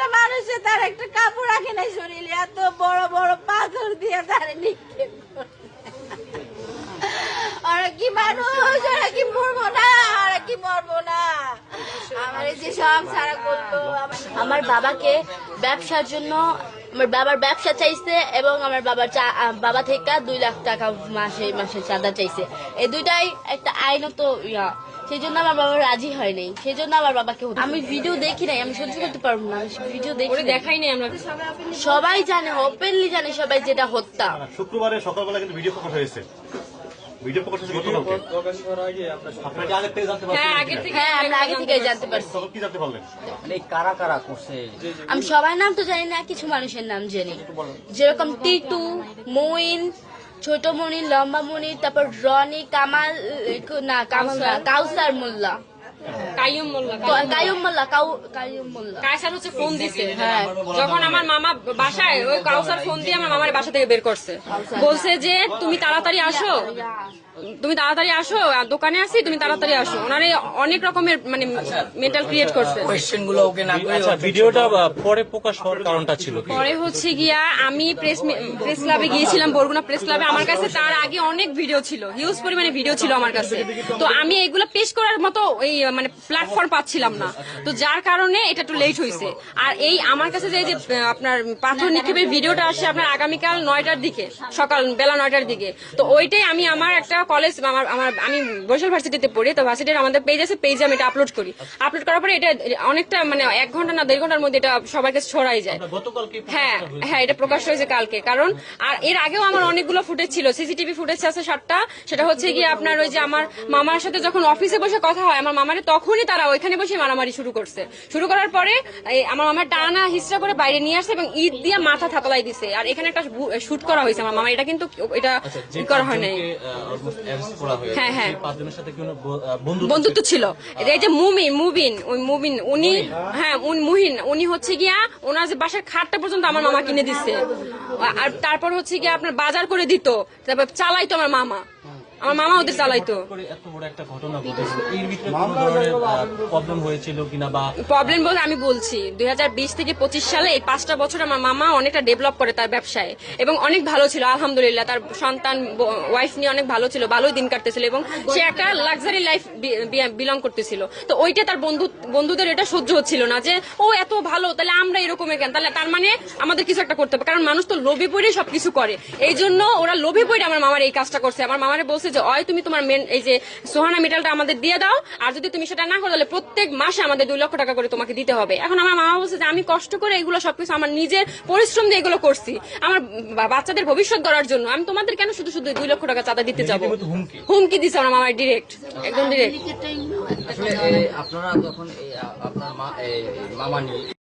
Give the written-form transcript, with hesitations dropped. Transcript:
একটা মানুষের তার একটা কাপড় রাখে নাই শরীরে, এত বড় বড় পাথর দিয়ে তারে নিক্ষেপ করে। ওরা কি মানুষ, ওরা কি মরবো না, ওরা কি মরবো না। আমার এই যে সব সারা করতো। আমার বাবাকে ব্যবসার জন্য আমার বাবার ব্যবসা চাইছে এবং আমার বাবা থেকে 2 লাখ টাকা মাসে মাসে চাঁদা চাইছে। এই দুইটাই একটা আইনত ইয়া, সেই জন্য আমার বাবা রাজি হয় নাই। সেই জন্য আমার বাবাকে আমি ভিডিও দেখি নাই, আমি সহ্য করতে পারবো না, ভিডিও দেখাই নাই। আমরা সবাই জানে, ওপেনলি জানে সবাই, যেটা হত্যা। শুক্রবারে সকালবেলা কিন্তু ভিডিও প্রকাশ হয়েছে। ভিডিও প্রকাশ হয়েছে গতকালকে। আপনারা কি আগে থেকে জানতে পারছেন? হ্যাঁ, আমরা আগে থেকে জানতে পারছি। তখন কি জানতে পারলেন? মানে কারা কারা করছে? আমি সবার নাম তো জানি না, কিছু মানুষের নাম জানি, যেরকম টিটু, মইন, ছোট মনি, লম্বা মনি, তারপর রনি, কামাল না কাউসার মোল্লা, কাইয়ুম মোল্লা। কায়সার হচ্ছে ফোন দিছে। হ্যাঁ, যখন আমার মামা বাসায়, ওই কাউসার ফোন দিয়ে আমার মামার বাসা থেকে বের করছে, বলছে যে তুমি তাড়াতাড়ি আসো, দোকানে আছি, তুমি তাড়াতাড়ি আসো। ওনারে অনেক রকমের মানে মেন্টাল ক্রিয়েট করছে। কোয়েশ্চেন গুলো ওকে না করে। আচ্ছা, ভিডিওটা পরে প্রকাশ হওয়ার কারণটা ছিল কি? পরে হচ্ছে গিয়া আমি প্রেস ক্লাবে গিয়েছিলাম, বরগুনা প্রেস ক্লাবে। আমার কাছে তার আগে অনেক ভিডিও ছিল, হিউজ পরিমাণে ভিডিও ছিল আমার কাছে। তো আমি এগুলো পেশ করার মতো ওই মানে প্ল্যাটফর্ম পাচ্ছিলাম না, তো যার কারণে এটা একটু লেট হয়েছে। আর এই আমার কাছে যে আপনার পাথর নিক্ষেপের ভিডিওটা আসে আপনার আগামীকাল 9টার দিকে, সকাল বেলা 9টার দিকে। তো ওইটাই আমি আমার একটা কলেজ, আমি বরিশাল ভার্সিটিতে পড়ি, তো ভার্সিটির আমাদের পেজ আছে, পেজে আমি এটা আপলোড করি। আপলোড করার পরে এটা অনেকটা মানে 1 ঘন্টা না 1.5 ঘন্টার মধ্যে এটা সবার কাছে ছড়াই যায়। হ্যাঁ, এটা প্রকাশ হয়েছে কালকে। কারণ আর এর আগেও আমার অনেকগুলো ফুটেজ ছিল, সিসিটিভি ফুটেজ আছে 7টা। সেটা হচ্ছে গিয়ে আপনার ওই যে আমার মামার সাথে যখন অফিসে বসে কথা হয় আমার মামারে, তখনই তারা ওইখানে বসে মারামারি শুরু করছে। শুরু করার পরে আমার মামার টানা হিস্ট্রা করে বাইরে নিয়ে আসছে এবং ঈদ দিয়ে মাথা থাতলাই দিছে। আর এখানে একটা শুট করা হয়েছে আমার মামা, এটা কিন্তু এটা করা হয় নাই। হ্যাঁ, বন্ধুত্ব ছিল। এই যে মুবিন উনি, হ্যাঁ মুহিন, উনি হচ্ছে গিয়া ওনার যে বাসার খাটটা পর্যন্ত আমার মামা কিনে দিচ্ছে। আর তারপর হচ্ছে গিয়া আপনার বাজার করে দিত, তারপর চালাইতো আমার মামা ওদের চালাইতো। এত বড় একটা ঘটনা ঘটেছিল, এর ভিতরে কোনো ধরনের প্রবলেম হয়েছিল কিনা? বা প্রবলেম বলতে আমি বলছি 2020 থেকে 25 সালে এই 5টা বছর আমার মামা অনেকটা ডেভেলপ করে তার ব্যবসায় এবং অনেক ভালো ছিল আলহামদুলিল্লাহ। তার সন্তান ওয়াইফ নিয়ে অনেক ভালো ছিল, ভালোই দিন কাটতেছিল এবং সে একটা লাক্সারি লাইফ বিলং করতেছিল। তো ওইটা তার বন্ধুদের এটা সহ্য হচ্ছিল না যে ও এত ভালো, তাহলে আমরা এরকমের কেন, তাহলে তার মানে আমাদের কিছু একটা করতে হবে। কারণ মানুষ তো লোভে পড়ে সবকিছু করে, এই জন্য ওরা লোভে পড়ে আমার মামার এই কাজটা করছে। আমার মামারে বলছে যে হয় তুমি তোমার এই যে সোহানা মেটালটা আমাদের দিয়ে দাও, আর যদি তুমি সেটা না করো তাহলে প্রত্যেক মাসে আমাদের 2 লক্ষ টাকা করে তোমাকে দিতে হবে। এখন আমার মামা বলছে যে আমি কষ্ট করে এগুলো সবকিছু আমার নিজের পরিশ্রম দিয়ে এগুলো করছি আমার বাচ্চাদের ভবিষ্যৎ গড়ার জন্য, আমি তোমাদের কেন শুধু 2 লক্ষ টাকা চাঁদা দিতে যাবো। হুমকি দিছে আমার মামার ডিরেক্ট, একদম ডিরেক্ট। আপনারা যখন আপনার মামা নিয়ে